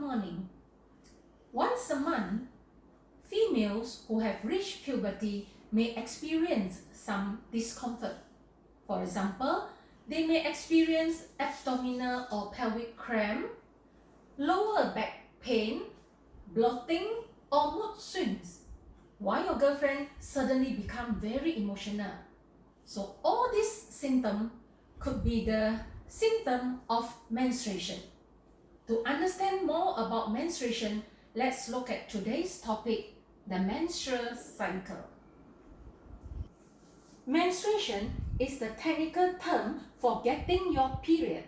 morning. Once a month, females who have reached puberty may experience some discomfort. For example, they may experience abdominal or pelvic cramp, lower back pain, bloating, or mood swings, while your girlfriend suddenly becomes very emotional. So all these symptoms could be the symptom of menstruation. To understand more about menstruation, let's look at today's topic, the menstrual cycle. Menstruation is the technical term for getting your period.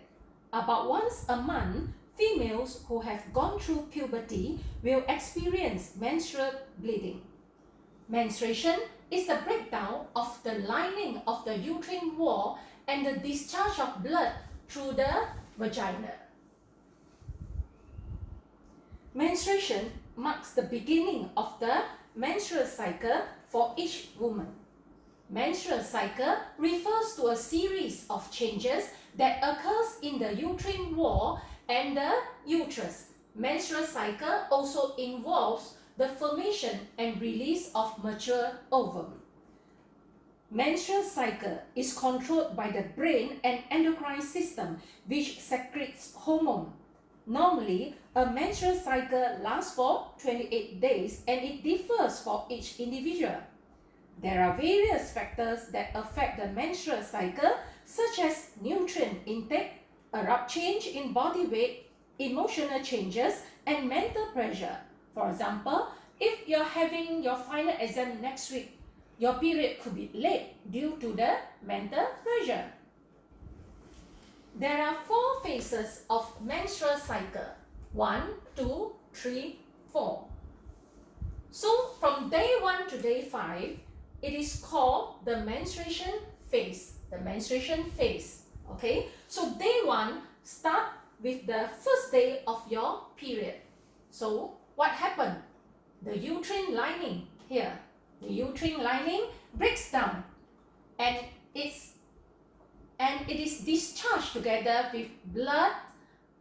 About once a month, females who have gone through puberty will experience menstrual bleeding. Menstruation is the breakdown of the lining of the uterine wall and the discharge of blood through the vagina. Menstruation marks the beginning of the menstrual cycle for each woman. Menstrual cycle refers to a series of changes that occurs in the uterine wall and the uterus. Menstrual cycle also involves the formation and release of mature ovum. Menstrual cycle is controlled by the brain and endocrine system, which secretes hormone. Normally, a menstrual cycle lasts for 28 days and it differs for each individual. There are various factors that affect the menstrual cycle, such as nutrient intake, abrupt change in body weight, emotional changes, and mental pressure. For example, if you're having your final exam next week, your period could be late due to the mental pressure. There are 4 phases of menstrual cycle. 1, 2, 3, 4. So from day 1 to day 5, it is called the menstruation phase. The menstruation phase. Okay? So day 1 start with the first day of your period. So what happened? The uterine lining here. The uterine lining breaks down and it is discharged together with blood,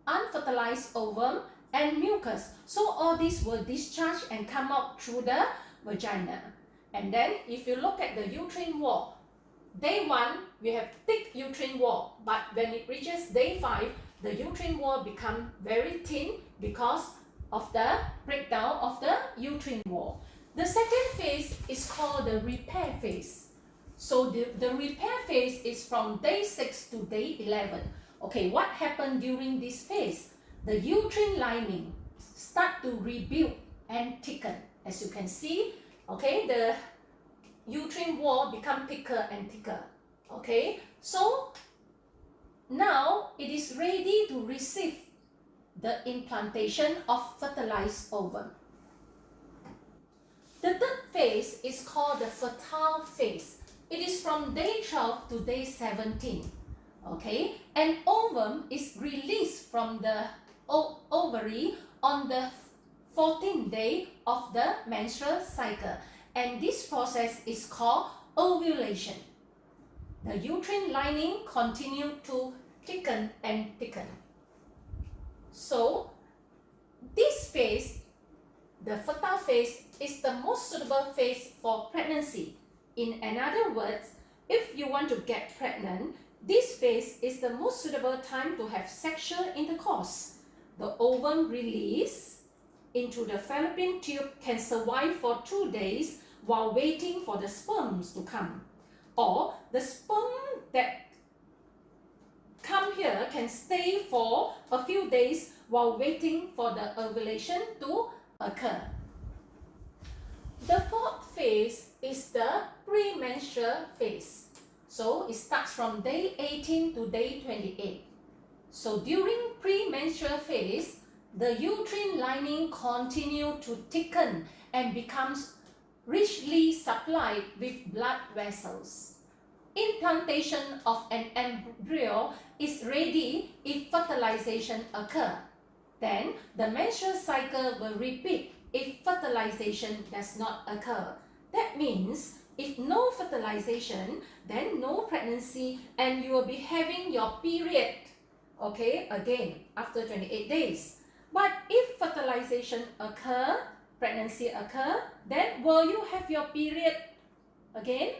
unfertilized ovum, and mucus. So all this will discharge and come out through the vagina. And then if you look at the uterine wall, day 1 we have thick uterine wall, but when it reaches day 5, the uterine wall becomes very thin because of the breakdown of the uterine wall. The second phase is called the repair phase. So the repair phase is from day 6 to day 11. Okay, what happened during this phase? The uterine lining start to rebuild and thicken. As you can see, okay, the uterine wall become thicker and thicker. Okay, so now it is ready to receive the implantation of fertilized ovum. The third phase is called the fertile phase. It is from day 12 to day 17. Okay, and ovum is released from the ovary on the 14th day of the menstrual cycle, and this process is called ovulation. The uterine lining continues to thicken and thicken. So this phase, the fertile phase, is the most suitable phase for pregnancy. In other words, if you want to get pregnant, this phase is the most suitable time to have sexual intercourse. The ovum release into the fallopian tube can survive for 2 days while waiting for the sperms to come. Or the sperm that come here can stay for a few days while waiting for the ovulation to occur. The fourth phase is the premenstrual phase. So it starts from day 18 to day 28. So during premenstrual phase, the uterine lining continues to thicken and becomes richly supplied with blood vessels. Implantation of an embryo is ready if fertilization occurs. Then the menstrual cycle will repeat if fertilization does not occur. That means if no fertilization, then no pregnancy, and you will be having your period, okay, again after 28 days. But if fertilization occur, pregnancy occur, then will you have your period again?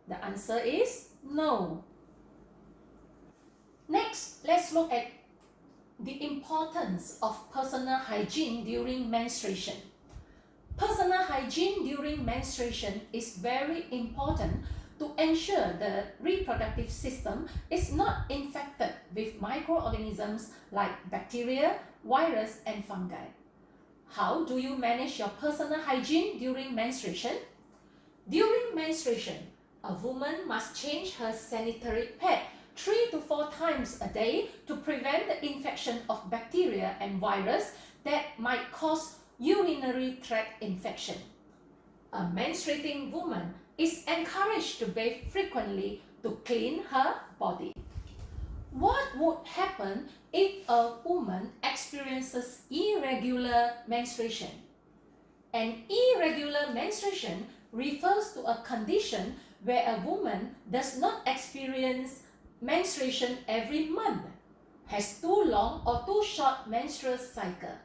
The answer is no. Next, let's look at the importance of personal hygiene during menstruation. Personal hygiene during menstruation is very important to ensure the reproductive system is not infected with microorganisms like bacteria, virus, and fungi. How do you manage your personal hygiene during menstruation? During menstruation, a woman must change her sanitary pad 3 to 4 times a day to prevent the infection of bacteria and virus that might cause urinary tract infection. A menstruating woman is encouraged to bathe frequently to clean her body. What would happen if a woman experiences irregular menstruation? An irregular menstruation refers to a condition where a woman does not experience menstruation every month, has too long or too short menstrual cycle.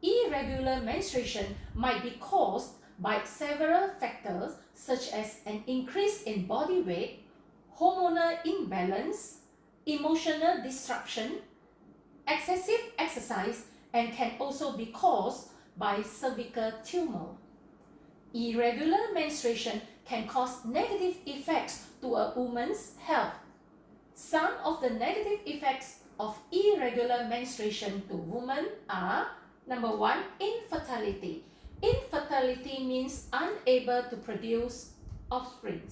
Irregular menstruation might be caused by several factors such as an increase in body weight, hormonal imbalance, emotional disruption, excessive exercise, and can also be caused by cervical tumor. Irregular menstruation can cause negative effects to a woman's health. Some of the negative effects of irregular menstruation to women are: number 1, infertility. Infertility means unable to produce offspring.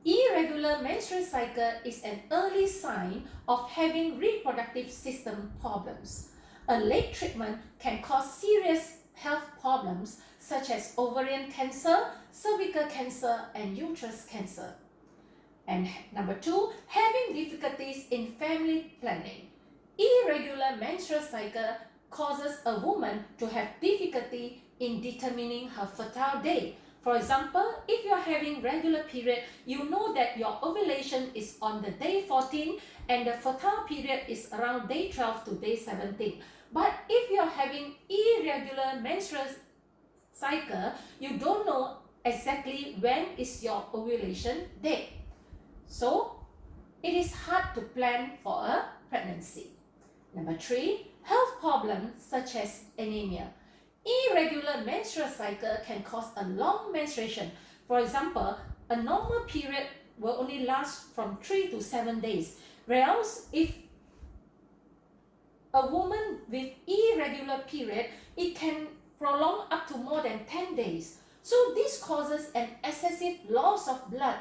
Irregular menstrual cycle is an early sign of having reproductive system problems. A late treatment can cause serious health problems such as ovarian cancer, cervical cancer, and uterus cancer. And number 2, having difficulties in family planning. Irregular menstrual cycle causes a woman to have difficulty in determining her fertile day. For example, if you are having regular period, you know that your ovulation is on the day 14 and the fertile period is around day 12 to day 17. But if you are having irregular menstrual cycle, you don't know exactly when is your ovulation date. So, it is hard to plan for a pregnancy. Number 3, health problems such as anemia. Irregular menstrual cycle can cause a long menstruation. For example, a normal period will only last from 3 to 7 days. Whereas if a woman with irregular period, it can prolong up to more than 10 days. So this causes an excessive loss of blood.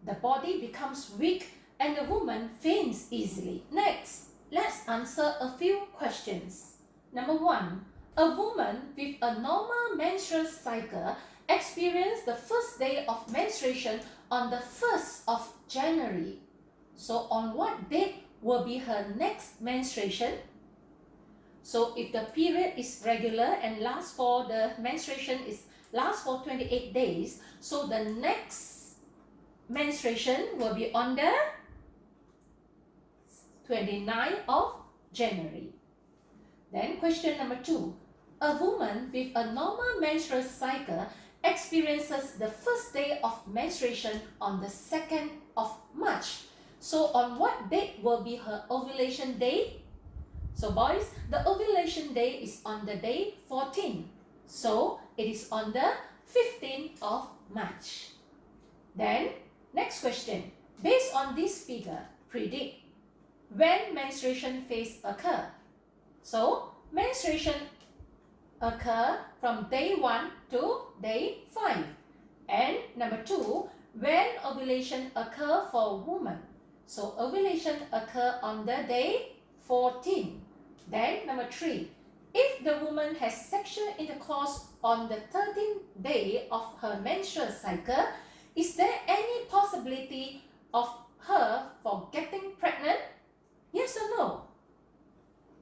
The body becomes weak and the woman faints easily. Next, let's answer a few questions. Number 1, a woman with a normal menstrual cycle experiences the first day of menstruation on the 1st of January. So on what date will be her next menstruation? So if the period is regular and lasts for 28 days, so the next menstruation will be on the 29th of January. Then question number 2. A woman with a normal menstrual cycle experiences the first day of menstruation on the 2nd of March. So on what date will be her ovulation day? So boys, the ovulation day is on the day 14. So it is on the 15th of March. Then next question. Based on this figure, predict when menstruation phase occur. So menstruation occur from day 1 to day 5. And number 2, when ovulation occur for woman. So ovulation occur on the day 14. Then number 3, if the woman has sexual intercourse on the 13th day of her menstrual cycle, is there any possibility of her for getting pregnant? Yes or no?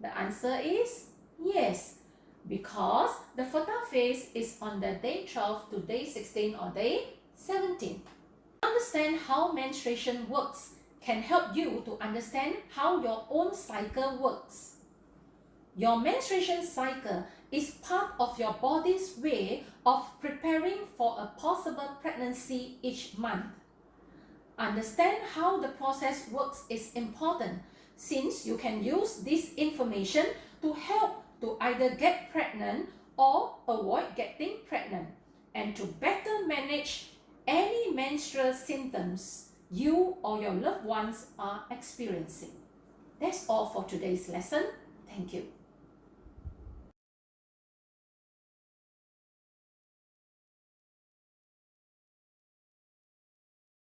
The answer is yes, because the fertile phase is on the day 12 to day 16 or day 17. Understand how menstruation works can help you to understand how your own cycle works. Your menstruation cycle is part of your body's way of preparing for a possible pregnancy each month. Understand how the process works is important, since you can use this information to help to either get pregnant or avoid getting pregnant, and to better manage any menstrual symptoms you or your loved ones are experiencing. That's all for today's lesson. Thank you.